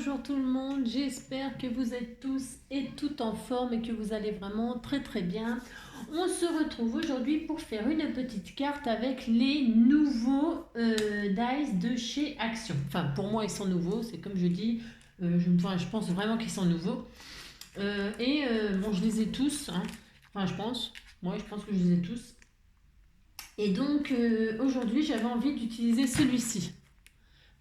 bonjour tout le monde, j'espère que vous êtes tous et toutes en forme et que vous allez vraiment très très bien. On se retrouve aujourd'hui pour faire une petite carte avec les nouveaux dice de chez Action. Enfin pour moi ils sont nouveaux, c'est comme je dis, je pense vraiment qu'ils sont nouveaux. Bon je les ai tous, hein. Enfin je pense que je les ai tous. Et donc aujourd'hui j'avais envie d'utiliser celui-ci.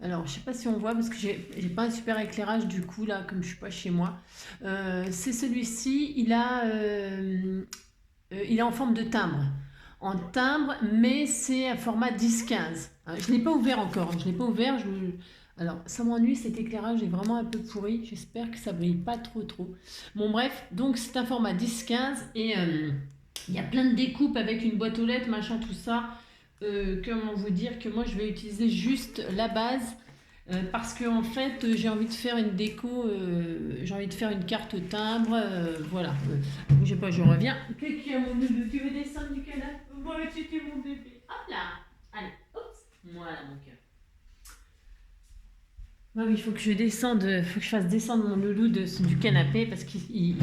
Alors, je sais pas si on voit parce que j'ai pas un super éclairage du coup là, comme je suis pas chez moi. C'est celui-ci, il est en forme de timbre. En timbre, mais c'est un format 10-15. Je l'ai pas ouvert encore, je l'ai pas ouvert. Alors, ça m'ennuie, cet éclairage est vraiment un peu pourri. J'espère que ça brille pas trop. Bon bref, donc c'est un format 10-15 et il y a plein de découpes avec une boîte aux lettres, machin, tout ça. Comment vous dire que moi je vais utiliser juste la base parce que en fait j'ai envie de faire une déco, j'ai envie de faire une carte timbre, voilà. Bougez pas, je reviens. Qui a mon bébé? Tu veux descendre du canapé? Moi c'était mon bébé. Hop là. Allez, oups. Voilà mon cœur. Ah oui, il faut que je descende, faut que je fasse descendre mon loulou du canapé parce qu'il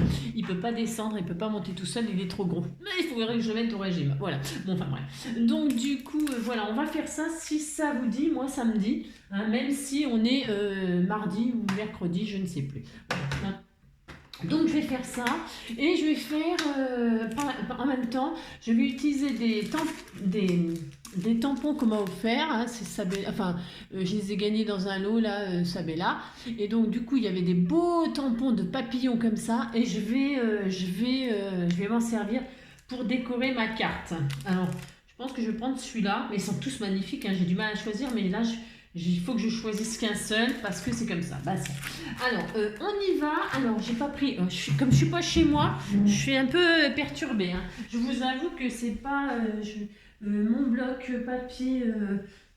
peut pas descendre, il peut pas monter tout seul, il est trop gros. Mais il faudrait que je le mette au régime. Voilà. Bon, enfin bref. Donc du coup, voilà, on va faire ça si ça vous dit, moi ça me dit, hein, même si on est mardi ou mercredi, je ne sais plus. Voilà. Donc je vais faire ça et je vais faire en même temps, je vais utiliser des tampons qu'on m'a offert, hein, c'est Sabella, enfin je les ai gagnés dans un lot là, Sabella, et donc du coup il y avait des beaux tampons de papillons comme ça et je vais m'en servir pour décorer ma carte. Alors je pense que je vais prendre celui-là, mais ils sont tous magnifiques, hein, j'ai du mal à choisir, mais là il faut que je choisisse qu'un seul parce que c'est comme ça. Bah, alors, on y va. Alors, j'ai pas pris. Comme je suis pas chez moi, je suis un peu perturbée, hein. Je vous avoue que c'est pas mon bloc papier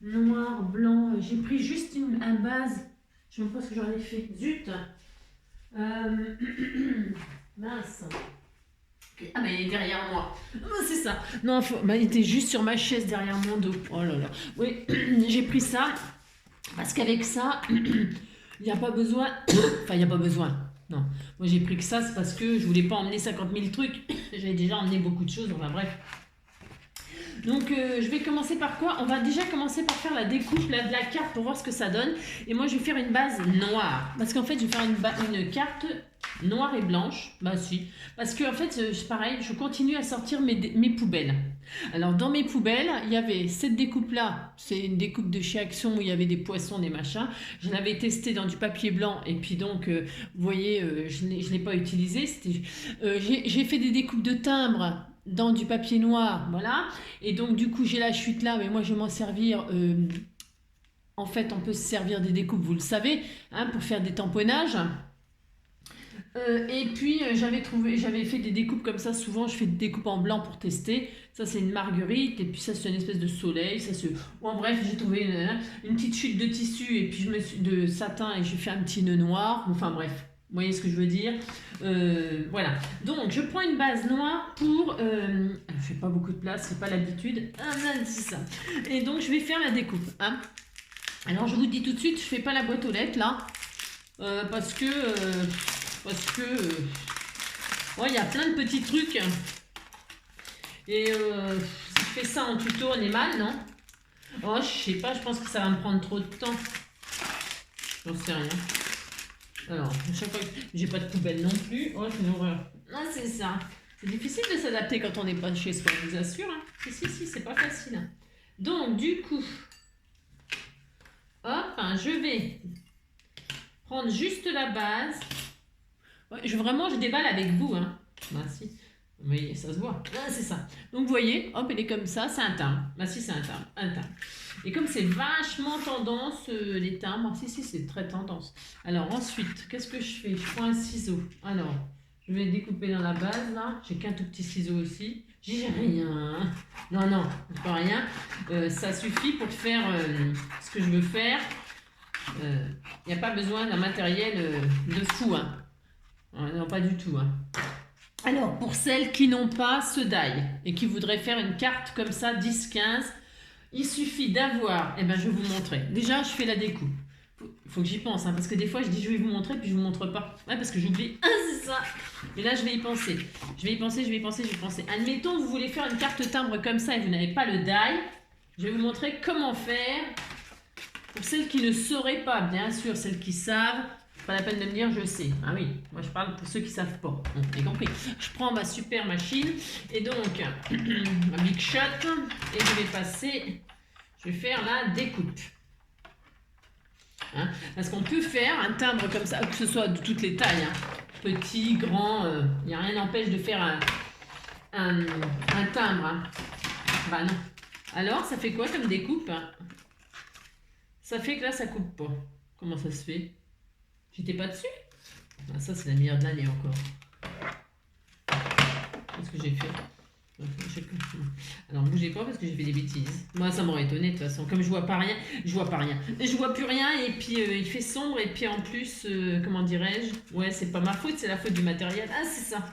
noir, blanc. J'ai pris juste un base. Je ne sais pas ce que j'en ai fait. Zut. Mince. Ah, mais il est derrière moi. Oh, c'est ça. Non, il était juste sur ma chaise derrière mon dos. Oh là là. Oui, j'ai pris ça. Parce qu'avec ça, il n'y a pas besoin. Enfin, il n'y a pas besoin. Non. Moi, j'ai pris que ça, c'est parce que je voulais pas emmener 50 000 trucs. J'avais déjà emmené beaucoup de choses. Enfin, bref. Donc, je vais commencer par quoi? On va déjà commencer par faire la découpe là, de la carte pour voir ce que ça donne. Et moi, je vais faire une base noire. Parce qu'en fait, je vais faire une carte noire et blanche. Bah, si. Parce que, en fait, c'est pareil, je continue à sortir mes poubelles. Alors, dans mes poubelles, il y avait cette découpe-là. C'est une découpe de chez Action où il y avait des poissons, des machins. Je l'avais testé dans du papier blanc. Et puis, donc, vous voyez, je ne l'ai pas utilisé. J'ai fait des découpes de timbres dans du papier noir, voilà. Et donc, du coup, j'ai la chute là, mais moi, je vais m'en servir. En fait, on peut se servir des découpes, vous le savez, hein, pour faire des tamponnages. Et puis, j'avais fait des découpes comme ça. Souvent, je fais des découpes en blanc pour tester. Ça, c'est une marguerite. Et puis, ça, c'est une espèce de soleil. En bref, j'ai trouvé une petite chute de tissu et puis de satin et j'ai fait un petit nœud noir. Enfin, bref. Vous voyez ce que je veux dire? Voilà. Donc, je prends une base noire pour... je fais pas beaucoup de place, c'est pas l'habitude. Ah, c'est ça. Et donc, je vais faire la découpe. Hein. Alors, je vous dis tout de suite, je fais pas la boîte aux lettres, là. Parce que... ouais, il y a plein de petits trucs. Et si je fais ça en tuto, on est mal, non? Oh, je sais pas, je pense que ça va me prendre trop de temps. J'en sais rien. Alors, chaque fois que j'ai pas de poubelle non plus. Oh, c'est une horreur. Ah, c'est ça. C'est difficile de s'adapter quand on n'est pas chez soi, je vous assure. Hein. Si, c'est pas facile. Hein. Donc, du coup, hop, hein, je vais prendre juste la base. Ouais, je déballe avec vous. Hein. Bah, si. Vous voyez, ça se voit. Ah, c'est ça. Donc, vous voyez, hop, elle est comme ça, c'est un timbre. Bah, si, c'est un timbre. Et comme c'est vachement tendance, les timbres, si, c'est très tendance. Alors, ensuite, qu'est-ce que je fais? Je prends un ciseau. Alors, je vais découper dans la base, là. J'ai qu'un tout petit ciseau aussi. J'ai rien. Non, pas rien. Ça suffit pour faire ce que je veux faire. Il n'y a pas besoin d'un matériel de fou, hein. Non, pas du tout, hein. Alors, pour celles qui n'ont pas ce die et qui voudraient faire une carte comme ça, 10-15, il suffit d'avoir, je vais vous montrer. Déjà, je fais la découpe. Faut que j'y pense, hein, parce que des fois, je dis je vais vous montrer, puis je vous montre pas. Ouais, parce que j'oublie. Ah, c'est ça. Mais là, je vais y penser. Je vais y penser, je vais y penser, je vais y penser. Admettons, vous voulez faire une carte timbre comme ça et vous n'avez pas le die. Je vais vous montrer comment faire. Pour celles qui ne sauraient pas, bien sûr, celles qui savent, pas la peine de me dire je sais. Ah oui, moi je parle pour ceux qui savent pas. Bon, vous avez compris. Je prends ma super machine et donc ma Big Shot et je vais passer, je vais faire la découpe. Hein, parce qu'on peut faire un timbre comme ça, que ce soit de toutes les tailles, hein, petit, grand, il n'y a rien n'empêche de faire un timbre. Hein. Bah non. Alors, ça fait quoi comme découpe, hein? Ça fait que là, ça coupe pas. Comment ça se fait? J'étais pas dessus? Ah, ça, c'est la meilleure de l'année encore. Qu'est-ce que j'ai fait? Alors, bougez pas parce que j'ai fait des bêtises. Moi, ça m'aurait étonné de toute façon. Comme je vois pas rien, je vois pas rien. Je vois plus rien et puis il fait sombre et puis en plus, comment dirais-je? Ouais, c'est pas ma faute, c'est la faute du matériel. Ah, c'est ça.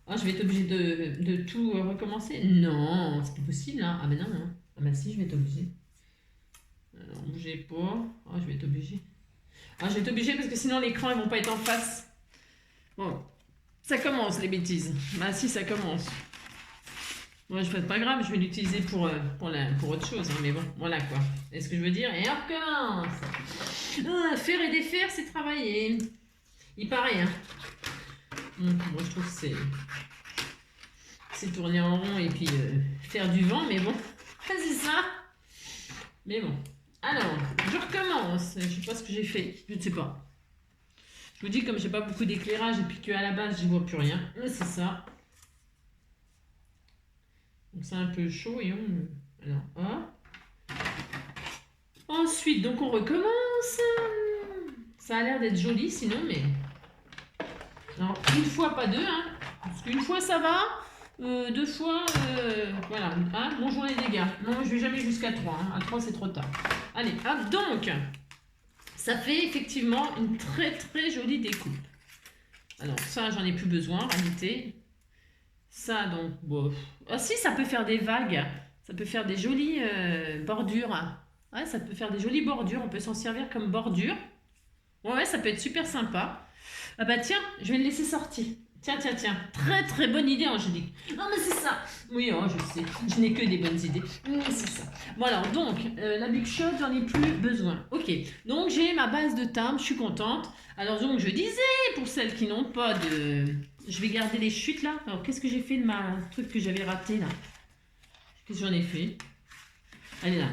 Ah, je vais être obligée de tout recommencer. Non, c'est pas possible. Hein. Ah, mais non, non. Ah, bah si, je vais être obligée. Alors, bougez pas. Ah, je vais être obligée. Ah, je vais être obligée parce que sinon les crans ils vont pas être en face. Bon, ça commence les bêtises. Bah si, ça commence. Ouais, je fais pas grave, je vais l'utiliser pour autre chose. Hein, mais bon, voilà quoi. C'est ce que je veux dire. Et on recommence. Ah, faire et défaire, c'est travailler. Il paraît. Hein. Moi, je trouve que c'est tourner en rond et puis faire du vent. Mais bon, c'est ça. Mais bon. Alors, je recommence. Je sais pas ce que j'ai fait. Je ne sais pas. Je vous dis, comme j'ai pas beaucoup d'éclairage et puis qu'à la base, je vois plus rien. C'est ça. Donc, c'est un peu chaud et on... Alors, hop. Ensuite, donc, on recommence. Ça a l'air d'être joli, sinon, mais... Alors, une fois, pas deux, hein. Parce qu'une fois, ça va. Deux fois, voilà. Hein, bonjour les dégâts. Non, je vais jamais jusqu'à 3. Hein. À 3, c'est trop tard. Allez, hop, donc, ça fait effectivement une très très jolie découpe. Alors, ça, j'en ai plus besoin, en réalité. Ça, donc, bon. Ah si, ça peut faire des vagues. Ça peut faire des jolies bordures. Ouais, ça peut faire des jolies bordures. On peut s'en servir comme bordure. Ouais, ça peut être super sympa. Ah bah tiens, je vais le laisser sortir. Tiens, tiens, tiens. Très, très bonne idée, Angélique. Non, mais c'est ça. Oui, oh, je sais. Je n'ai que des bonnes idées. C'est ça. Bon, alors, donc, la Big Shot, j'en ai plus besoin. Ok. Donc, j'ai ma base de timbre. Je suis contente. Alors, donc, je disais, pour celles qui n'ont pas de... Je vais garder les chutes, là. Alors, qu'est-ce que j'ai fait de ma truc que j'avais raté, là? Qu'est-ce que j'en ai fait? Elle est là.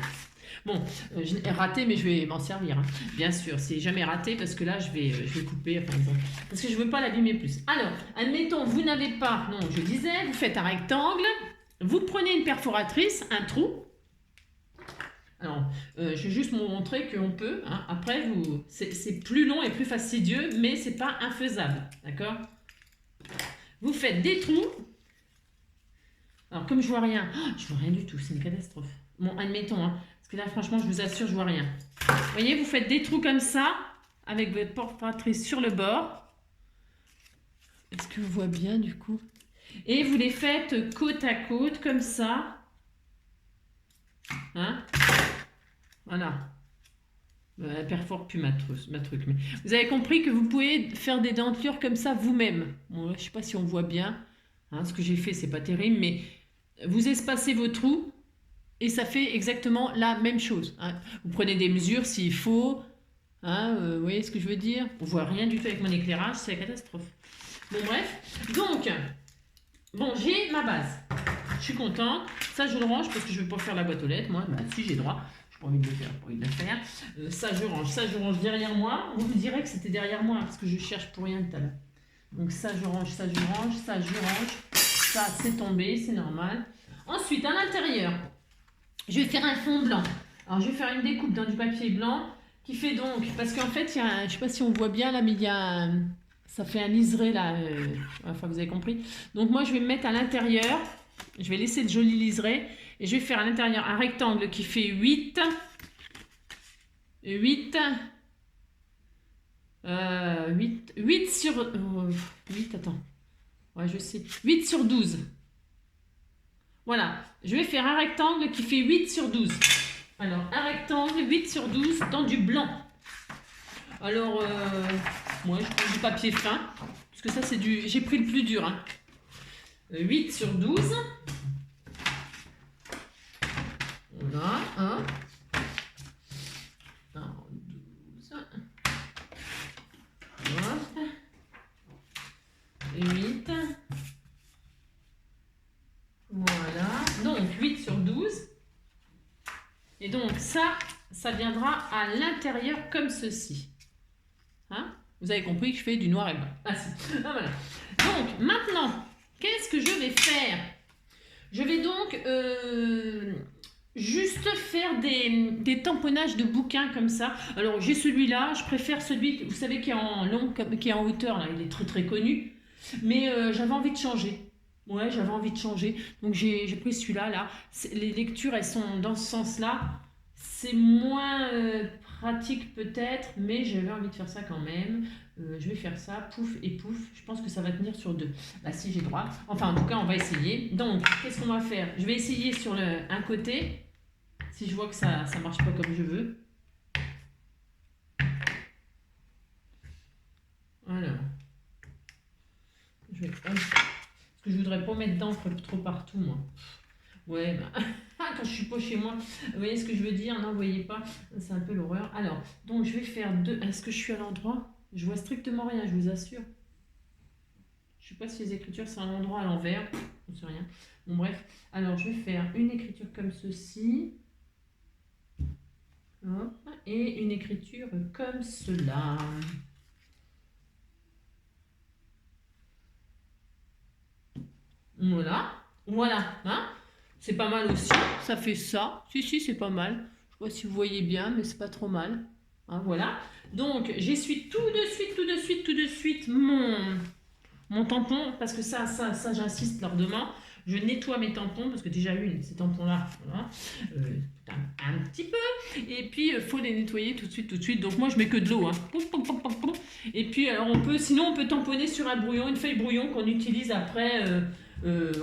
Bon, je l'ai raté, mais je vais m'en servir. Hein. Bien sûr, c'est jamais raté parce que là, je vais couper, par exemple. Parce que je ne veux pas l'abîmer plus. Alors, admettons, vous n'avez pas... Non, je disais, vous faites un rectangle. Vous prenez une perforatrice, un trou. Alors, je vais juste vous montrer qu'on peut. Hein. Après, c'est plus long et plus fastidieux, mais c'est pas infaisable. D'accord? Vous faites des trous. Alors, comme je vois rien... Oh, je vois rien du tout, c'est une catastrophe. Bon, admettons, hein. Parce que là, franchement, je vous assure, je vois rien. Vous voyez, vous faites des trous comme ça, avec votre perforatrice sur le bord. Est-ce qu'on voit bien, du coup? Et vous les faites côte à côte, comme ça. Hein? Voilà. Elle perfore plus ma truc. Mais vous avez compris que vous pouvez faire des dentures comme ça vous-même. Bon, je ne sais pas si on voit bien. Hein, ce que j'ai fait, c'est pas terrible, mais vous espacez vos trous. Et ça fait exactement la même chose. Hein. Vous prenez des mesures s'il faut. Hein, vous voyez ce que je veux dire? On voit rien du tout avec mon éclairage, c'est la catastrophe. Bon bref, donc, bon j'ai ma base. Je suis contente. Ça je le range parce que je ne veux pas faire la boîte aux lettres. Moi, bah, si j'ai droit. Je n'ai pas envie de le faire, pas envie de le faire. Ça je range derrière moi. On vous dirait que c'était derrière moi parce que je cherche pour rien tout à l'heure. Donc ça je range, ça je range, ça je range. Ça c'est tombé, c'est normal. Ensuite, à l'intérieur... Je vais faire un fond blanc. Alors, je vais faire une découpe dans du papier blanc qui fait donc... Parce qu'en fait, il y a je ne sais pas si on voit bien là, mais il y a ça fait un liseré là. Enfin, vous avez compris. Donc, moi, je vais me mettre à l'intérieur. Je vais laisser le joli liseré. Et je vais faire à l'intérieur un rectangle qui fait 8. 8 sur... 8, attends. Ouais, je sais. 8 sur 12. Voilà, je vais faire un rectangle qui fait 8 sur 12. Alors, un rectangle 8 sur 12 dans du blanc. Alors, moi, je prends du papier fin. Parce que ça, c'est du... J'ai pris le plus dur. Hein. 8 sur 12. Voilà. 1. 12. 8. Voilà. Donc, 8 sur 12. Et donc, ça viendra à l'intérieur comme ceci. Hein? Vous avez compris que je fais du noir et blanc. Ah, si. Ah, voilà. Donc, maintenant, qu'est-ce que je vais faire? Je vais donc juste faire des tamponnages de bouquins comme ça. Alors, j'ai celui-là. Je préfère celui, vous savez, qui est en long, qui est en hauteur. Là. Il est très, très connu. Mais j'avais envie de changer. Ouais, j'avais envie de changer. Donc, j'ai pris celui-là. Là. Les lectures, elles sont dans ce sens-là. C'est moins pratique peut-être, mais j'avais envie de faire ça quand même. Je vais faire ça, pouf et pouf. Je pense que ça va tenir sur 2. Bah si, j'ai droit. Enfin, en tout cas, on va essayer. Donc, qu'est-ce qu'on va faire? Je vais essayer sur un côté. Si je vois que ça ne marche pas comme je veux. Alors. Je vais... Parce que je voudrais pas mettre d'encre trop partout, moi. Ouais, bah... quand je suis pas chez moi, vous voyez ce que je veux dire? Non, vous voyez pas? C'est un peu l'horreur. Alors, donc je vais faire 2. Est-ce que je suis à l'endroit? Je vois strictement rien, je vous assure. Je sais pas si les écritures c'est à l'endroit, à l'envers. Je ne sais rien. Bon, bref. Alors, je vais faire une écriture comme ceci. Hop. Et une écriture comme cela. Voilà. Voilà. Hein? C'est pas mal aussi. Ça fait ça. Si, c'est pas mal. Je sais pas si vous voyez bien, mais c'est pas trop mal. Hein, voilà. Donc, j'essuie tout de suite mon tampon. Parce que ça j'insiste lors demain. Je nettoie mes tampons. Parce que déjà ces tampons-là, voilà, un petit peu. Et puis, il faut les nettoyer tout de suite. Donc, moi, je mets que de l'eau. Hein. Et puis, alors, sinon, on peut tamponner sur un brouillon, une feuille brouillon qu'on utilise après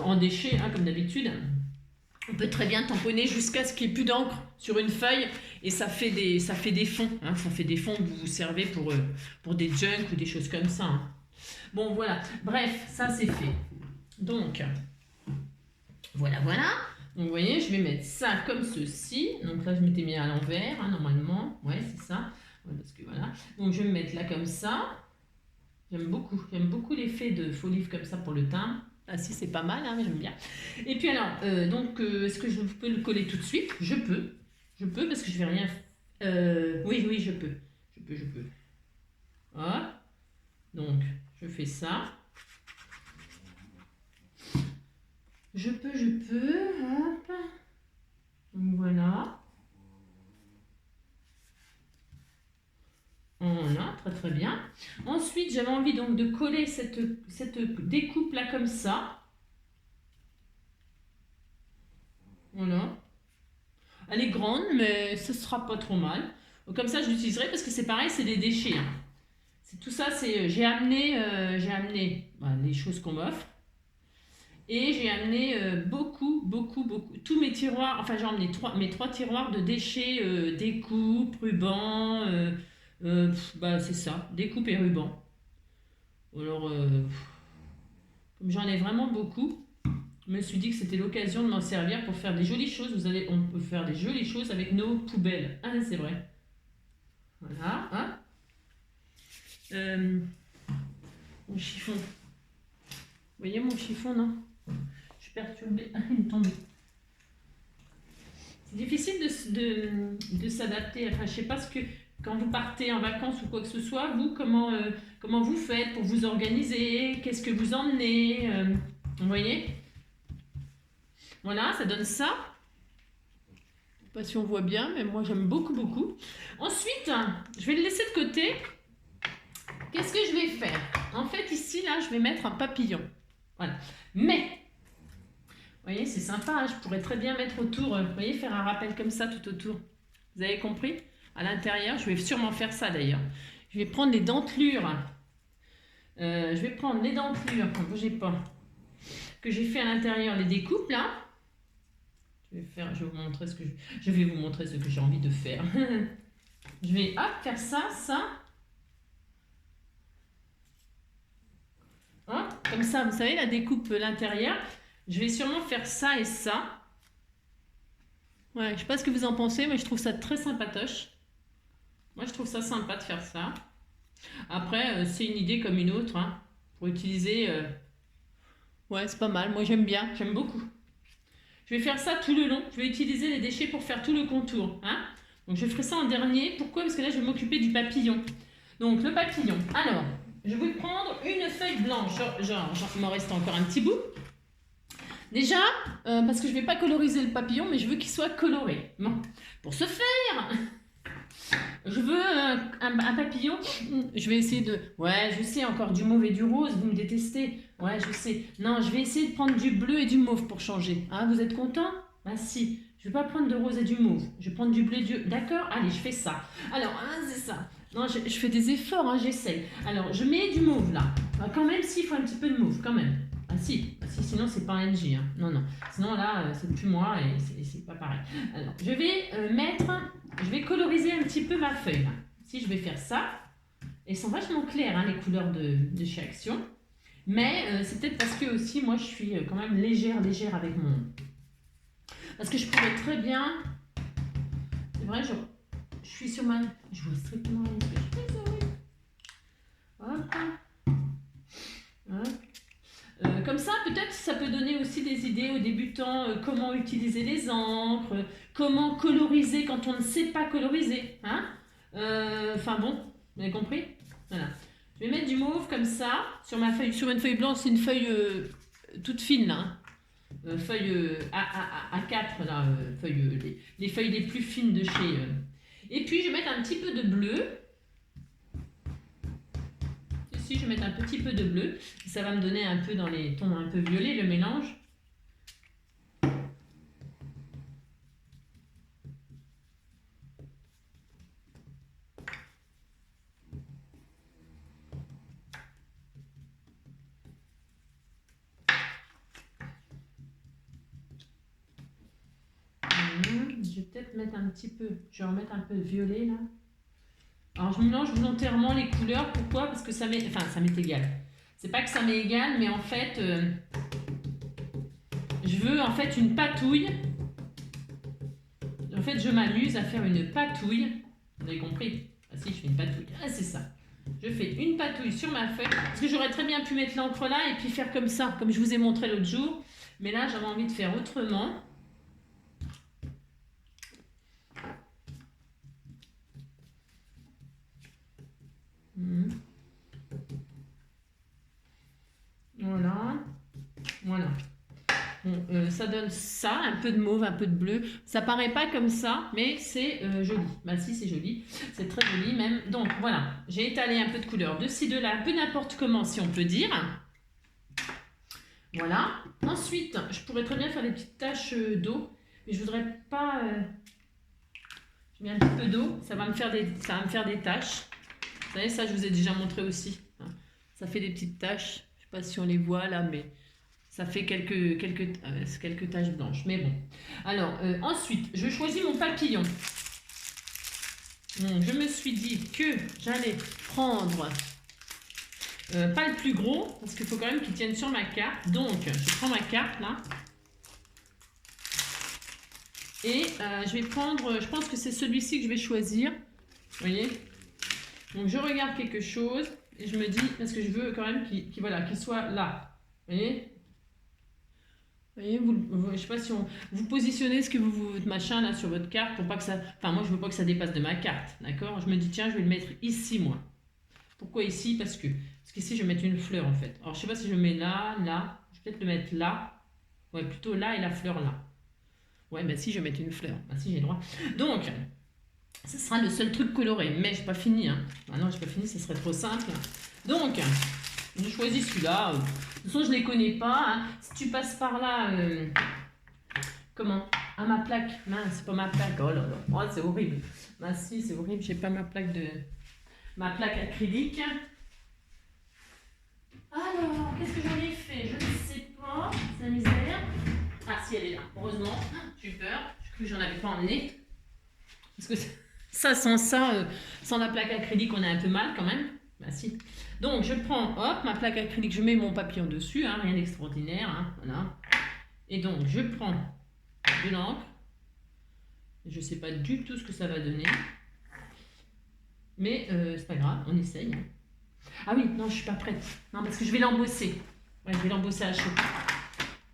en déchets, hein, comme d'habitude. On peut très bien tamponner jusqu'à ce qu'il n'y ait plus d'encre sur une feuille et ça fait des fonds. Hein, ça fait des fonds que vous vous servez pour des junks ou des choses comme ça. Hein. Bon, voilà. Bref, ça c'est fait. Donc, voilà. Donc, vous voyez, je vais mettre ça comme ceci. Donc là, je m'étais mis à l'envers, hein, normalement. Ouais, c'est ça. Ouais, parce que voilà. Donc, je vais me mettre là comme ça. J'aime beaucoup l'effet de faux livre comme ça pour le timbre. Ah si, c'est pas mal, hein, j'aime bien. Et puis alors, est-ce que je peux le coller tout de suite? Je peux parce que je vais rien... oui, je peux. Voilà. Donc, je fais ça. Je peux. Hop. Donc, voilà. Voilà, très bien. Ensuite, j'avais envie donc de coller cette découpe là comme ça. Voilà. Elle est grande, mais ce sera pas trop mal. Comme ça, je l'utiliserai parce que c'est pareil, c'est des déchets. Hein. Tout ça, j'ai amené les choses qu'on m'offre. Et j'ai amené beaucoup. Tous mes tiroirs, enfin j'ai emmené mes 3 tiroirs de déchets, découpes, rubans... c'est ça, découpe et ruban. Alors, comme j'en ai vraiment beaucoup, je me suis dit que c'était l'occasion de m'en servir pour faire des jolies choses. On peut faire des jolies choses avec nos poubelles. Ah, c'est vrai. Voilà. Hein. Mon chiffon. Vous voyez mon chiffon, non? Je suis perturbée. Il est tombé. C'est difficile de s'adapter. Enfin, je sais pas ce que... Quand vous partez en vacances ou quoi que ce soit, vous, comment vous faites pour vous organiser? Qu'est-ce que vous emmenez? Vous voyez? Voilà, ça donne ça. Je ne sais pas si on voit bien, mais moi, j'aime beaucoup. Ensuite, je vais le laisser de côté. Qu'est-ce que je vais faire? En fait, ici, là, je vais mettre un papillon. Voilà. Mais, vous voyez, c'est sympa. Hein, je pourrais très bien mettre autour, vous voyez, faire un rappel comme ça tout autour. Vous avez compris? À l'intérieur, je vais sûrement faire ça d'ailleurs. Je vais prendre les dentelures. Ne bougez pas. Que j'ai fait à l'intérieur, les découpes là. Je vais vous montrer ce que j'ai envie de faire. Je vais faire ça. comme ça, vous savez, la découpe l'intérieur. Je vais sûrement faire ça et ça. Ouais, je sais pas ce que vous en pensez, mais je trouve ça très sympatoche. Moi, je trouve ça sympa de faire ça. Après, c'est une idée comme une autre, hein, pour utiliser. Ouais, c'est pas mal. Moi, j'aime bien. J'aime beaucoup. Je vais faire ça tout le long. Je vais utiliser les déchets pour faire tout le contour. Hein. Donc, je ferai ça en dernier. Pourquoi? Parce que là, je vais m'occuper du papillon. Donc, le papillon. Alors, je vais prendre une feuille blanche. Genre, il m'en reste encore un petit bout. Déjà, parce que je ne vais pas coloriser le papillon, mais je veux qu'il soit coloré. Bon. Pour ce faire, je veux un papillon. Je vais essayer de... Ouais, je sais, encore du mauve et du rose, vous me détestez. Ouais, je sais. Non, je vais essayer de prendre du bleu et du mauve pour changer. Hein, vous êtes contents? Bah si. Je ne vais pas prendre de rose et du mauve. Je vais prendre du bleu et du... D'accord? Allez, je fais ça. Alors, hein, c'est ça. Non, je fais des efforts, hein, j'essaye. Alors, je mets du mauve là. Ah, quand même, s'il faut un petit peu de mauve, quand même. Ah si, sinon c'est pas un NG. Hein. Non, non. Sinon là, c'est plus moi et c'est pas pareil. Alors, je vais coloriser un petit peu ma feuille. Là. Si je vais faire ça, elles sont vachement claires, hein, les couleurs de chez Action. Mais c'est peut-être parce que aussi, moi, je suis quand même légère avec mon... Parce que je pourrais très bien... C'est vrai, je suis sur ma... Je vois strictement rien. Ce que je fais, hop. Hop. Comme ça, peut-être ça peut donner aussi des idées aux débutants, comment utiliser les encres, comment coloriser quand on ne sait pas coloriser. Hein. Enfin bon, vous avez compris? Voilà. Je vais mettre du mauve comme ça sur ma feuille. Sur une feuille blanche, c'est une feuille toute fine là. Feuille A4, là, les feuilles les plus fines de chez... Et puis je vais mettre un petit peu de bleu. Ici, je vais mettre un petit peu de bleu. Ça va me donner un peu dans les tons un peu violets, le mélange. Je vais peut-être mettre un petit peu, je vais remettre un peu de violet là. Alors je mélange volontairement les couleurs, pourquoi? Parce que ça m'est égal. C'est pas que ça m'est égal, mais en fait, je veux en fait une patouille. En fait, je m'amuse à faire une patouille. Vous avez compris? Ah si, je fais une patouille. Ah c'est ça. Je fais une patouille sur ma feuille. Parce que j'aurais très bien pu mettre l'encre là et puis faire comme ça, comme je vous ai montré l'autre jour. Mais là, j'avais envie de faire autrement. Voilà. Voilà. Bon, ça donne ça, un peu de mauve, un peu de bleu. Ça paraît pas comme ça, mais c'est joli. Bah si, c'est joli. C'est très joli même. Donc voilà, j'ai étalé un peu de couleur de ci, de là, un peu n'importe comment si on peut dire. Voilà. Ensuite, je pourrais très bien faire des petites taches d'eau, mais je voudrais pas... Je mets un petit peu d'eau, ça va me faire des taches. Vous savez, ça je vous ai déjà montré aussi. Ça fait des petites taches. Je sais pas si on les voit là, mais... Ça fait quelques taches blanches, mais bon. Alors, ensuite, je choisis mon papillon. Donc, je me suis dit que j'allais prendre, pas le plus gros, parce qu'il faut quand même qu'il tienne sur ma carte. Donc, je prends ma carte, là. Et je vais prendre, je pense que c'est celui-ci que je vais choisir. Vous voyez? Donc, je regarde quelque chose, et je me dis, parce que je veux quand même qu'il soit là. Vous voyez? Vous voyez, je ne sais pas si vous positionnez ce que votre machin là sur votre carte pour pas que ça... Enfin, moi, je veux pas que ça dépasse de ma carte, d'accord? Je me dis, tiens, je vais le mettre ici, moi. Pourquoi ici? Parce qu'ici, je vais mettre une fleur, en fait. Alors, je sais pas si je le mets là, là. Je vais peut-être le mettre là. Ouais, plutôt là et la fleur là. Ouais, bah si, je vais mettre une fleur. Bah si, j'ai le droit. Donc, ce sera le seul truc coloré. Mais j'ai pas fini, hein. Ah non, j'ai pas fini, ça serait trop simple. Donc... Je choisis celui-là. De toute façon, je ne les connais pas. Hein. Si tu passes par là, comment? Ah, ma plaque. Mince, c'est pas ma plaque. Oh là là. Oh, c'est horrible. Bah si, c'est horrible. J'ai pas ma plaque acrylique. Alors, qu'est-ce que j'en ai fait? Je ne sais pas. C'est la misère. Ah si, elle est là. Heureusement. J'ai eu peur. J'ai cru que j'en avais pas emmené. Parce que ça, sans la plaque acrylique, on a un peu mal quand même. Bah si. Donc je prends, hop, ma plaque acrylique, je mets mon papillon dessus, hein, rien d'extraordinaire, hein, voilà. Et donc je prends de l'encre. Je ne sais pas du tout ce que ça va donner. Mais c'est pas grave, on essaye. Hein. Ah oui, non, je suis pas prête. Non, parce que je vais l'embosser. Ouais, je vais l'embosser à chaud.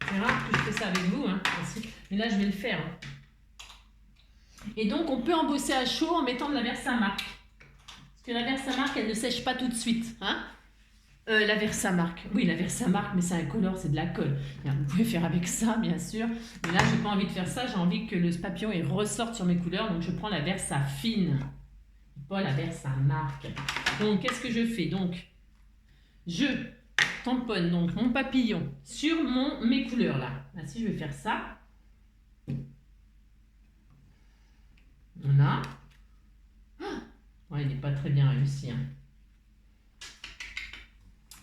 C'est rare que je fais ça avec vous, hein. Mais là, je vais le faire. Et donc, on peut embosser à chaud en mettant de la Versamark. Parce que la Versamark, elle ne sèche pas tout de suite. Hein. La Versamark. Oui, la Versamark, mais c'est un color, c'est de la colle. Vous pouvez faire avec ça, bien sûr. Mais là, j'ai pas envie de faire ça. J'ai envie que le papillon il ressorte sur mes couleurs. Donc, je prends la Versa fine. Pas la Versamark. Donc, qu'est-ce que je fais? Donc, je tamponne donc mon papillon sur mes couleurs là. Si je vais faire ça. Voilà. Ouais, il n'est pas très bien réussi. Hein.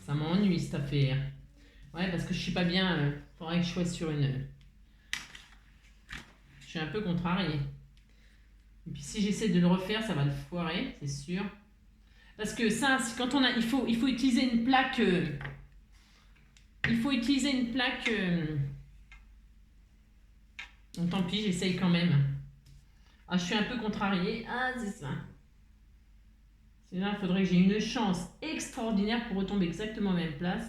Ça m'ennuie cette affaire. Ouais, parce que je suis pas bien. Faudrait que je sois sur une. Je suis un peu contrariée. Et puis si j'essaie de le refaire, ça va le foirer, c'est sûr. Parce que ça, quand on a, il faut utiliser une plaque. Il faut utiliser une plaque. Donc, tant pis, j'essaye quand même. Ah, je suis un peu contrariée. Ah, c'est ça. C'est là, il faudrait que j'ai une chance extraordinaire pour retomber exactement à la même place.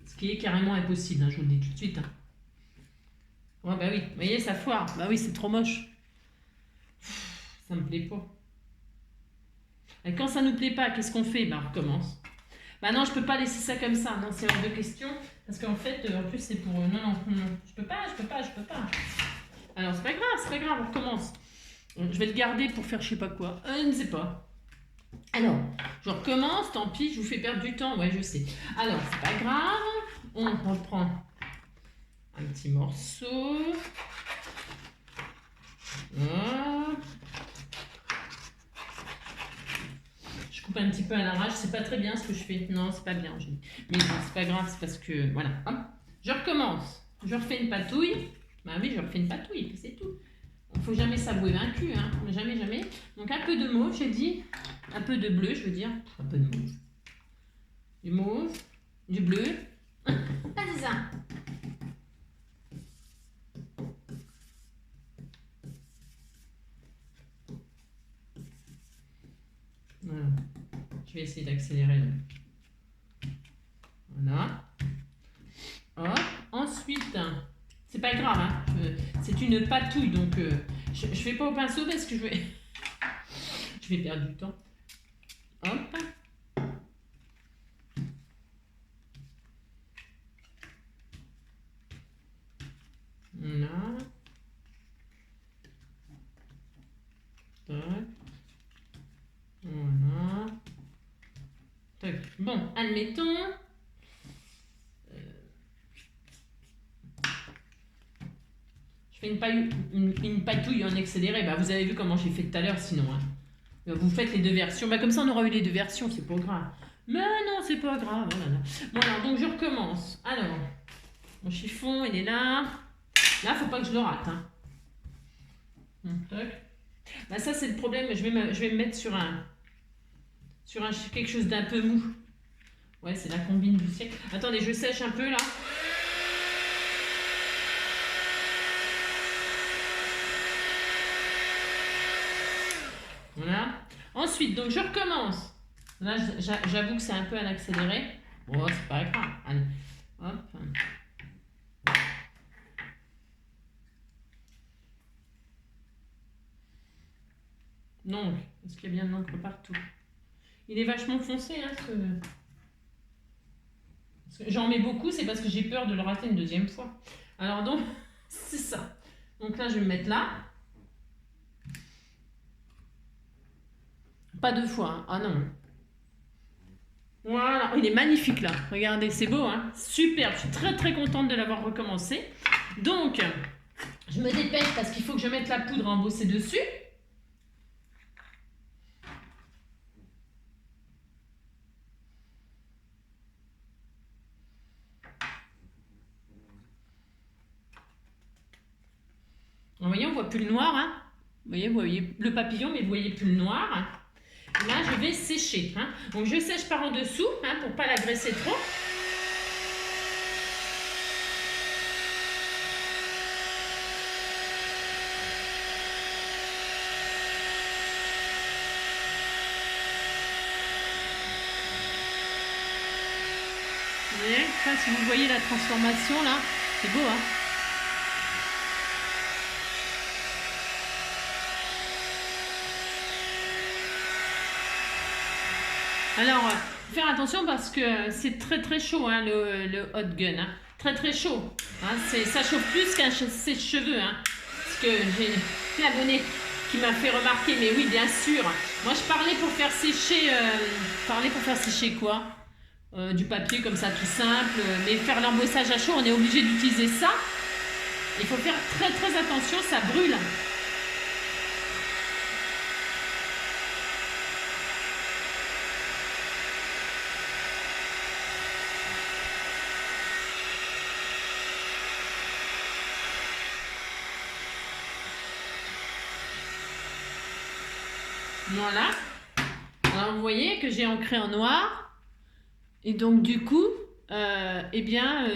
Ce qui est carrément impossible, hein, je vous le dis tout de suite. Hein. Ouais, bah oui, vous voyez, ça foire. Bah oui, c'est trop moche. Ça me plaît pas. Et quand ça nous plaît pas, qu'est-ce qu'on fait? Bah, on recommence. Bah non, je peux pas laisser ça comme ça. Non, c'est hors de question. Parce qu'en fait, en plus, c'est pour... Non. Je peux pas. Alors, c'est pas grave, on recommence. Je vais le garder pour faire je sais pas quoi. Je ne sais pas. Alors, je recommence, tant pis, je vous fais perdre du temps. Ouais, je sais. Alors, c'est pas grave. On reprend un petit morceau. Voilà. Je coupe un petit peu à l'arrache. C'est pas très bien ce que je fais. Non, c'est pas bien. Mais bon, c'est pas grave, c'est parce que... Voilà. Hop. Je recommence. Je refais une patouille. Bah oui, je refais une patouille, et puis c'est tout. Il ne faut jamais s'avouer vaincu, hein. Jamais. Donc un peu de mauve, j'ai dit. Un peu de bleu, je veux dire. Un peu de mauve. Du mauve, du bleu. Ah, c'est ça. Voilà. Je vais essayer d'accélérer. Voilà. Hop. Ensuite, c'est pas grave, hein. C'est une patouille, donc je fais pas au pinceau parce que je vais perdre du temps. Hop. Voilà. Tac. Voilà. Tac. Bon, admettons. Je fais une patouille en accéléré. Bah, vous avez vu comment j'ai fait tout à l'heure, sinon. Hein. Vous faites les deux versions. Bah, comme ça, on aura eu les deux versions. C'est pas grave. Mais non, c'est pas grave. Voilà, donc je recommence. Alors, mon chiffon, il est là. Là, faut pas que je le rate. Hein. Bah, ça, c'est le problème. Je vais me mettre sur quelque chose d'un peu mou. Ouais, c'est la combine du siècle. Attendez, je sèche un peu là. Voilà. Ensuite, donc je recommence. Là, j'avoue que c'est un peu à l'accéléré. Bon, c'est pas grave. Allez. Hop. Donc, est-ce qu'il y a bien de l'encre partout? Il est vachement foncé, hein, j'en mets beaucoup, c'est parce que j'ai peur de le rater une deuxième fois. Alors donc, c'est ça. Donc là, je vais me mettre là. Pas deux fois, hein. Ah non. Voilà, il est magnifique là. Regardez, c'est beau, hein. Super, je suis très très contente de l'avoir recommencé. Donc, je me dépêche parce qu'il faut que je mette la poudre embossée dessus. Vous voyez, on voit plus le noir, hein. Vous voyez le papillon, mais vous voyez plus le noir. Là, je vais sécher. Hein. Donc je sèche par en dessous hein, pour ne pas la graisser trop. Vous voyez, enfin, si vous voyez la transformation là, c'est beau hein. Alors, faire attention parce que c'est très très chaud hein, le hot gun. Hein. Très très chaud. Hein. Ça chauffe plus qu'un sèche-cheveux. Hein. Parce que j'ai une abonnée qui m'a fait remarquer, mais oui, bien sûr. Moi, je parlais pour faire sécher quoi du papier comme ça, tout simple. Mais faire l'embossage à chaud, on est obligé d'utiliser ça. Il faut faire très très attention, ça brûle. Voilà. Alors vous voyez que j'ai ancré en noir. Et donc du coup, eh bien,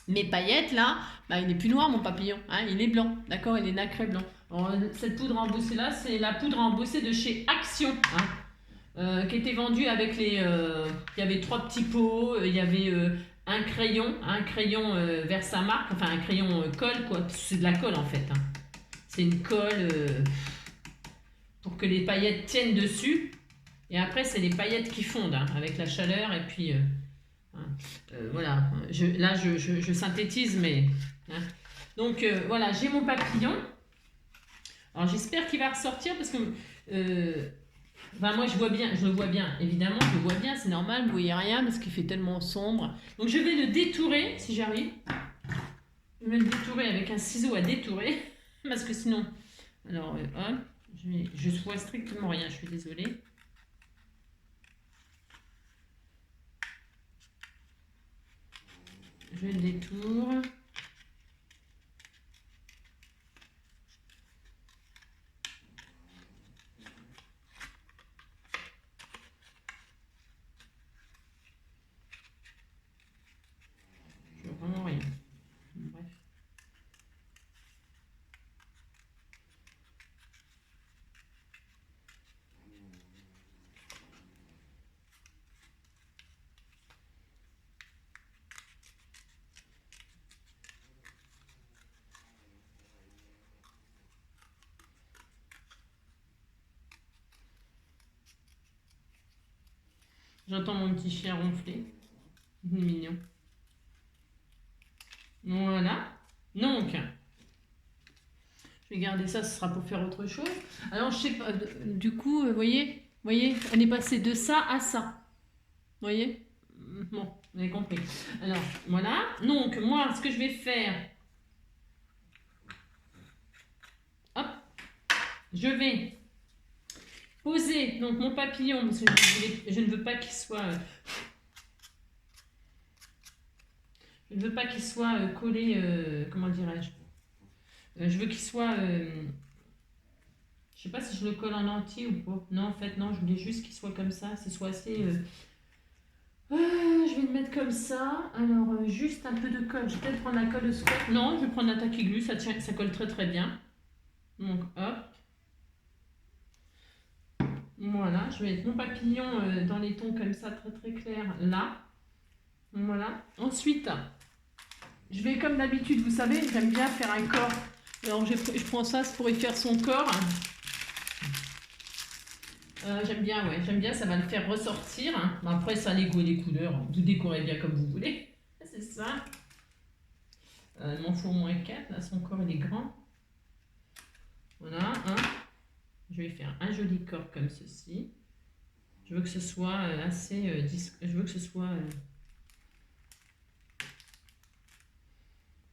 mes paillettes là, bah, il n'est plus noir mon papillon. Hein, il est blanc. D'accord, il est nacré blanc. Alors, cette poudre à embosser là, c'est la poudre à embosser de chez Action. Hein, qui était vendue avec les... il y avait 3 petits pots, il y avait un crayon Versamark, enfin un crayon colle quoi. C'est de la colle en fait. Hein. C'est une colle... pour que les paillettes tiennent dessus. Et après, c'est les paillettes qui fondent hein, avec la chaleur. Et puis, voilà. Là, je synthétise, mais... Hein. Donc, voilà, j'ai mon papillon. Alors, j'espère qu'il va ressortir parce que... moi, je le vois bien. Évidemment, je le vois bien. C'est normal, vous ne voyez rien parce qu'il fait tellement sombre. Donc, je vais le détourer, si j'arrive. Je vais le détourer avec un ciseau à détourer. Parce que sinon... Alors, hop. Je ne vois strictement rien, je suis désolée. Je le détourne. Je vois vraiment rien. Bref. J'entends mon petit chien ronfler. Il est mignon. Voilà. Donc, je vais garder ça, ce sera pour faire autre chose. Alors, je sais pas, du coup, vous voyez, on est passé de ça à ça. Vous voyez? Bon, vous avez compris. Alors, voilà. Donc, moi, ce que je vais faire... Hop. Je vais... poser donc mon papillon parce que je ne veux pas qu'il soit collé comment dirais-je, je veux qu'il soit je sais pas si je le colle en entier ou pas. Non, en fait non, je voulais juste qu'il soit comme ça, ce soit assez je vais le mettre comme ça. Alors juste un peu de colle, je vais peut-être prendre la colle de Scott. Non, je vais prendre un tacky glue, ça tient, ça colle très très bien. Donc hop. Voilà, je vais mettre mon papillon dans les tons comme ça, très très clair, là. Voilà. Ensuite, je vais comme d'habitude, vous savez, j'aime bien faire un corps. Alors je prends ça pour y faire son corps. J'aime bien, ça va le faire ressortir. Après, ça, les goûts et les couleurs, vous décorez bien comme vous voulez. C'est ça. Mon four -4, là, son corps, il est grand. Voilà, je vais faire un joli corps comme ceci. Je veux que ce soit assez discret. Je veux que ce soit...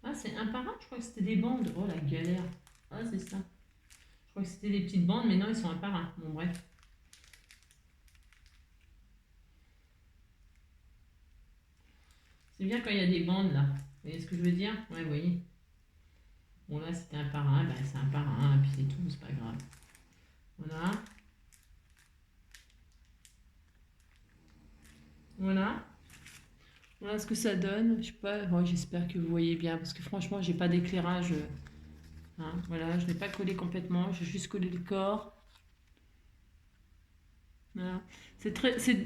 Ah, c'est un par un. Je crois que c'était des bandes. Oh, la galère. Ah, c'est ça. Je crois que c'était des petites bandes, mais non, ils sont un par un. Bon, bref. C'est bien quand il y a des bandes, là. Vous voyez ce que je veux dire? Ouais, vous voyez. Bon, là, c'était un par un. Ben, c'est un par un, puis c'est tout. C'est pas grave. Voilà. Voilà ce que ça donne. Je sais pas, bon, j'espère que vous voyez bien parce que franchement, j'ai pas d'éclairage. Hein, voilà, je n'ai pas collé complètement, j'ai juste collé le corps. Voilà. C'est très, c'est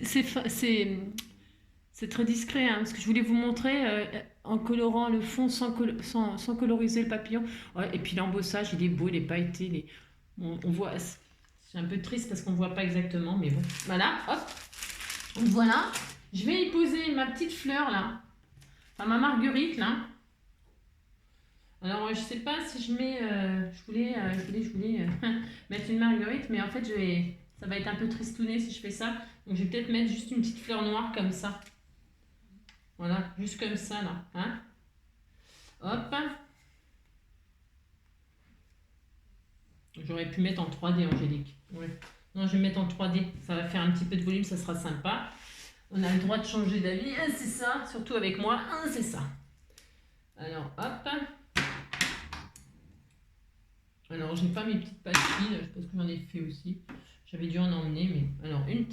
très discret, hein, parce que je voulais vous montrer en colorant le fond sans coloriser le papillon. Ouais, et puis l'embossage, il est beau, il est pailleté. On voit, c'est un peu triste parce qu'on ne voit pas exactement, mais bon. Voilà, hop. Donc voilà, je vais y poser ma petite fleur là, enfin ma marguerite là. Alors je sais pas si je mets, je voulais mettre une marguerite, mais en fait ça va être un peu tristouné si je fais ça. Donc je vais peut-être mettre juste une petite fleur noire comme ça. Voilà, juste comme ça là. Hein. Hop. J'aurais pu mettre en 3D, Angélique. Ouais. Non, je vais mettre en 3D. Ça va faire un petit peu de volume, ça sera sympa. On a le droit de changer d'avis. Ah, c'est ça, surtout avec moi. Ah, c'est ça. Alors, hop. Alors, j'ai pas mes petites pastilles. Je pense que j'en ai fait aussi. J'avais dû en emmener, mais... Alors, une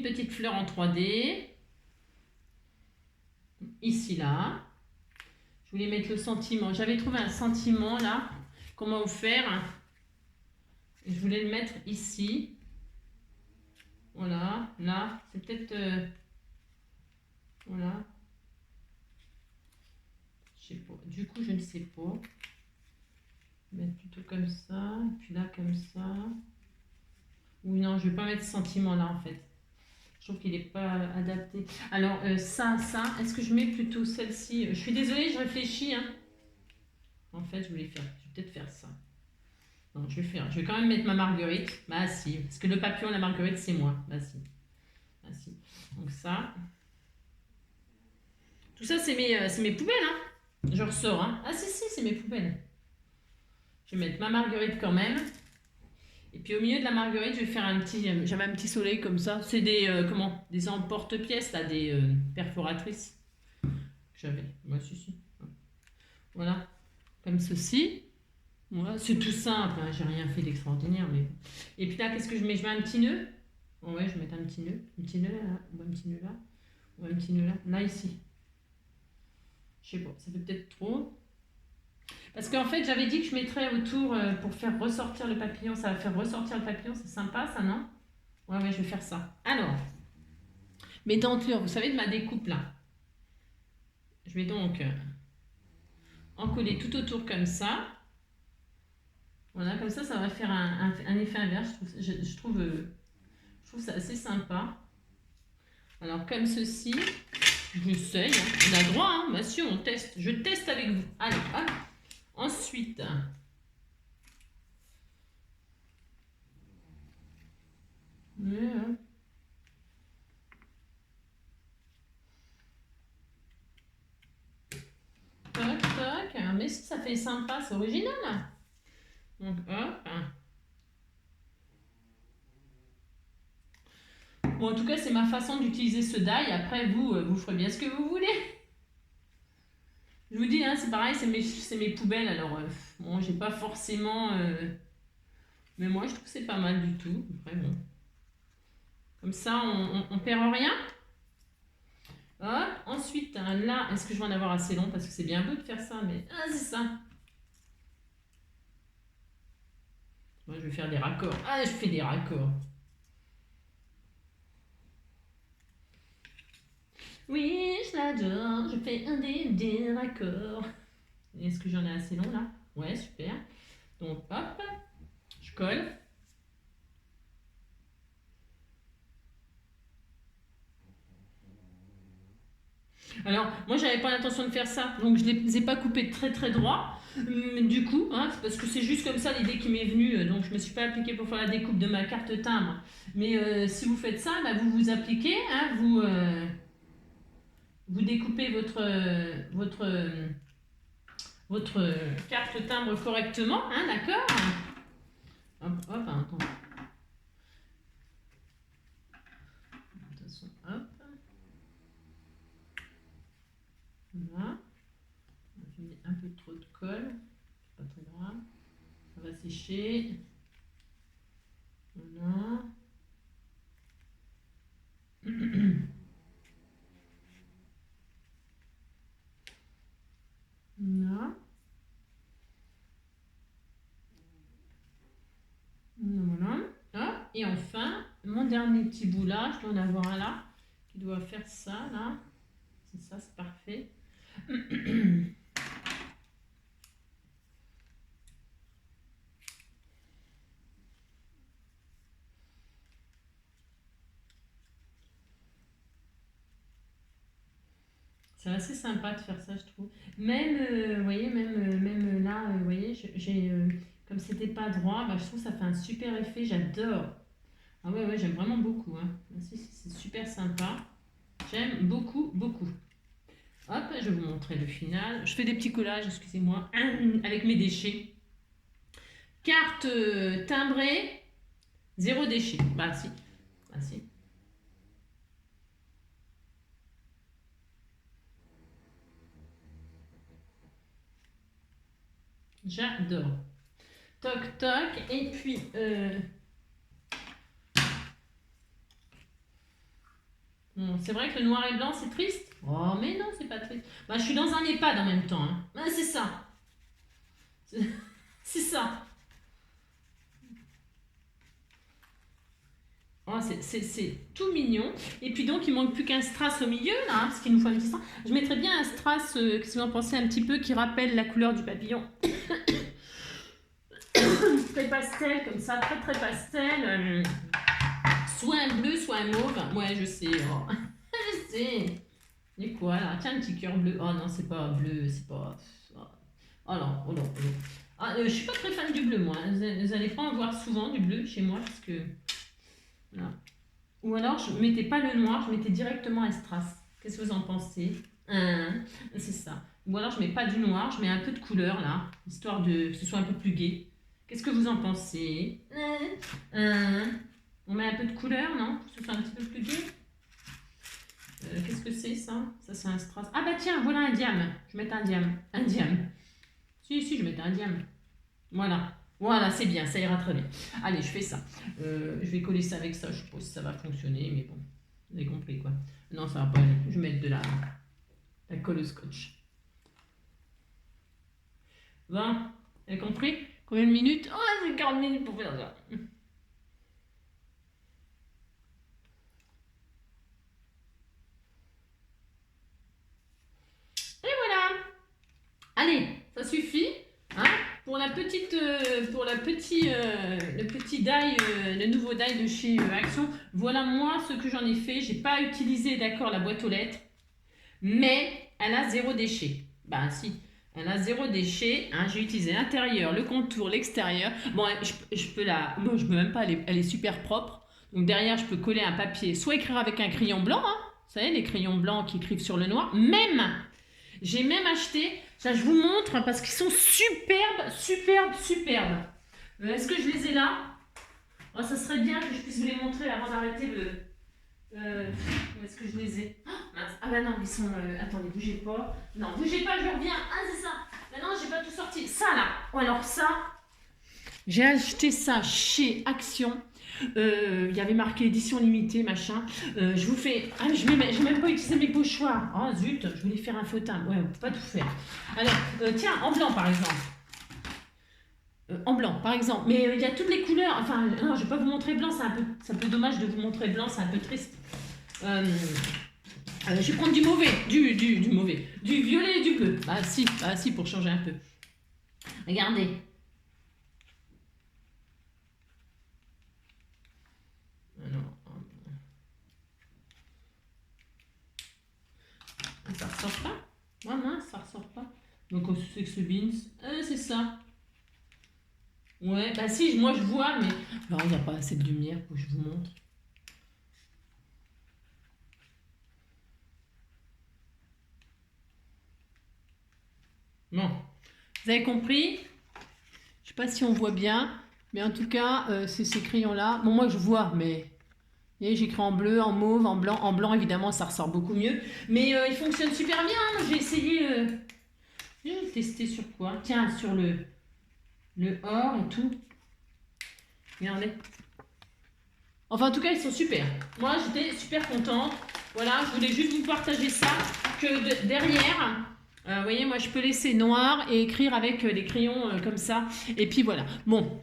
petite fleur en 3D. Ici, là. Je voulais mettre le sentiment. J'avais trouvé un sentiment, là, qu'on m'a offert. Et je voulais le mettre ici. Voilà, là, c'est peut-être... voilà. Je sais pas. Du coup, je ne sais pas. Mettre plutôt comme ça. Puis là, comme ça. Ou non, je ne vais pas mettre ce sentiment là, en fait. Je trouve qu'il n'est pas adapté. Alors, ça. Est-ce que je mets plutôt celle-ci? Je suis désolée, je réfléchis. Hein. En fait, je vais peut-être faire ça. Non, je vais quand même mettre ma marguerite. Bah si, parce que le papillon, la marguerite, c'est moi. Bah si. Bah si. Donc ça. Tout ça, c'est mes poubelles. Hein. Je ressors. Hein. Ah si, c'est mes poubelles. Je vais mettre ma marguerite quand même. Et puis au milieu de la marguerite, je vais faire j'avais un petit soleil comme ça. C'est des emporte-pièces, là, des perforatrices. J'avais. Moi, si. Voilà. Comme ceci. Voilà, c'est tout simple, hein. J'ai rien fait d'extraordinaire. Mais... Et puis là, qu'est-ce que je mets? Je mets un petit nœud. Oh, ouais, je vais mettre un petit nœud. Un petit nœud là, ou un petit nœud là. Ou un petit nœud là. Là, ici. Je sais pas, ça fait peut-être trop. Parce qu'en fait, j'avais dit que je mettrais autour pour faire ressortir le papillon. Ça va faire ressortir le papillon, c'est sympa ça, non? Ouais, je vais faire ça. Alors, mes dentelures, vous savez de ma découpe là. Je vais donc en coller tout autour comme ça. Voilà, comme ça va faire un effet inverse. Je trouve ça assez sympa. Alors, comme ceci, j'essaye. Hein. On a le droit, hein. Bah, si, on teste. Je teste avec vous. Allez, hop. Ensuite, toc. Mais si, ça fait sympa, c'est original. Donc, hop. Bon, en tout cas, c'est ma façon d'utiliser ce die. Après, vous ferez bien ce que vous voulez. Je vous dis, hein, c'est pareil, c'est mes poubelles. Alors, bon, j'ai pas forcément... mais moi, je trouve que c'est pas mal du tout. Après, bon. Comme ça, on perd rien. Hop. Ensuite, là, est-ce que je vais en avoir assez long? Parce que c'est bien beau de faire ça, mais... Ah, c'est ça. Moi, je vais faire des raccords. Ah, je fais des raccords. Oui, je l'adore. Je fais des raccords. Est-ce que j'en ai assez long, là? Ouais, super. Donc, hop. Je colle. Alors, moi, j'avais pas l'intention de faire ça, donc je les ai pas coupés très très droit. Du coup, hein, c'est parce que c'est juste comme ça l'idée qui m'est venue, donc je me suis pas appliquée pour faire la découpe de ma carte timbre. Mais si vous faites ça, bah, vous vous appliquez, hein, vous découpez votre carte timbre correctement, hein, d'accord? Hop, attends. Attention, hop. Voilà. J'ai mis un peu trop de colle, c'est pas très grave. Ça va sécher. Voilà. Et enfin, mon dernier petit bout là, je dois en avoir un là, qui doit faire ça, là. C'est ça, c'est parfait. C'est assez sympa de faire ça, je trouve. Même, vous voyez, même là, vous voyez, comme c'était pas droit, bah, je trouve que ça fait un super effet, j'adore. Ah ouais, ouais, j'aime vraiment beaucoup. Hein. C'est super sympa. J'aime beaucoup, beaucoup. Hop, je vais vous montrer le final. Je fais des petits collages, excusez-moi, avec mes déchets. Carte timbrée, 0 déchet. Bah si, bah si. J'adore. Toc, toc. Et puis... Bon, c'est vrai que le noir et blanc, c'est triste. Oh, mais non, c'est pas triste. Bah, je suis dans un EHPAD en même temps. Hein. Ah, c'est ça. C'est ça. Oh, c'est tout mignon. Et puis donc, il manque plus qu'un strass au milieu, là, hein, parce qu'il nous faut un petit strass. Je mettrais bien un strass, qu'est-ce que vous en pensez, un petit peu, qui rappelle la couleur du papillon. Très pastel, comme ça, très très pastel. Soit un bleu, soit un mauve. Ouais, je sais. Oh. Je sais. Et quoi, là? Tiens, un petit cœur bleu. Oh non, c'est pas bleu, c'est pas... Oh non, oh non, oh non. Ah, je suis pas très fan du bleu, moi. Vous n'allez pas en voir souvent du bleu chez moi, parce que... Voilà. Ou alors, je mettais pas le noir, je mettais directement un strass. Qu'est-ce que vous en pensez? C'est ça. Ou alors, je mets pas du noir, je mets un peu de couleur, là, histoire que ce soit un peu plus gai. Qu'est-ce que vous en pensez? On met un peu de couleur, non? Pour que ce soit un petit peu plus gai. Qu'est-ce que c'est, ça? Ça, c'est un strass. Ah bah tiens, voilà un diam. Je vais mettre un diam. Un diam. Si, je mettais un diam. Voilà. Voilà, c'est bien, ça ira très bien. Allez, je fais ça. Je vais coller ça avec ça, je suppose que ça va fonctionner, mais bon, vous avez compris quoi. Non, ça va pas aller. Je vais mettre de la colle au scotch. Bon, vous avez compris? Combien de minutes? Oh, c'est 40 minutes pour faire ça. Et voilà. Allez, ça suffit. Hein? Pour le petit die, le nouveau die de chez Action, voilà moi ce que j'en ai fait. J'ai pas utilisé, d'accord, la boîte aux lettres, mais elle a 0 déchet. Bah si, elle a 0 déchet. Hein, j'ai utilisé l'intérieur, le contour, l'extérieur. Bon, je peux bon, je peux même pas, elle est super propre. Donc derrière, je peux coller un papier, soit écrire avec un crayon blanc, hein, vous savez, les crayons blancs qui écrivent sur le noir. J'ai même acheté, ça je vous montre parce qu'ils sont superbes, superbes, superbes. Est-ce que je les ai là? Oh, ça serait bien que je puisse vous les montrer avant d'arrêter le... où est-ce que je les ai? Ah bah non, ils sont... attendez, bougez pas. Non, bougez pas, je reviens. Ah, c'est ça. Bah non, j'ai pas tout sorti. Ça là. Oh, alors ça, j'ai acheté ça chez Action. Il y avait marqué édition limitée, machin. Je vous fais... Ah, je vais même pas utiliser mes pochoirs. Oh zut, je voulais faire un feutin. Ouais, on peut pas tout faire. Alors, tiens, en blanc par exemple. En blanc, par exemple. Mais il y a toutes les couleurs. Enfin, non, je vais pas vous montrer blanc. C'est un peu dommage de vous montrer blanc. C'est un peu triste. Je vais prendre du mauvais. Du mauvais. Du violet et du bleu. Bah si, pour changer un peu. Regardez. Ça ressort pas? Ah mince, ça ressort pas. Donc c'est que ce beans. C'est ça. Ouais, bah si, moi je vois, mais alors il n'y a pas assez de lumière pour que je vous montre. Bon, vous avez compris? Je sais pas si on voit bien, mais en tout cas, c'est ces crayons-là. Bon, moi je vois, mais j'écris en bleu, en mauve, en blanc. En blanc, évidemment, ça ressort beaucoup mieux. Mais il fonctionne super bien. Hein. J'ai essayé. J'ai testé sur quoi? Tiens, sur le or et tout. Regardez. Enfin, en tout cas, ils sont super. Moi, j'étais super contente. Voilà, je voulais juste vous partager ça. Que derrière, Vous voyez, moi je peux laisser noir et écrire avec des crayons comme ça. Et puis voilà. Bon,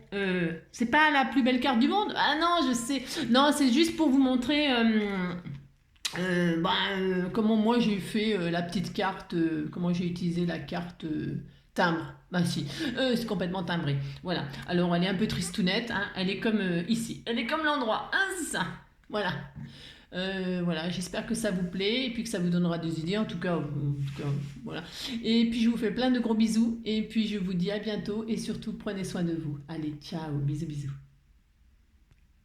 c'est pas la plus belle carte du monde. Ah non, je sais. Non, c'est juste pour vous montrer comment moi j'ai fait la petite carte, comment j'ai utilisé la carte timbre. Bah si, c'est complètement timbré. Voilà. Alors elle est un peu tristounette, hein. Elle est comme ici. Elle est comme l'endroit. Hein, c'est ça. Voilà. Voilà, j'espère que ça vous plaît et puis que ça vous donnera des idées. En tout cas, voilà. Et puis je vous fais plein de gros bisous et puis je vous dis à bientôt et surtout prenez soin de vous. Allez, ciao, bisous, bisous.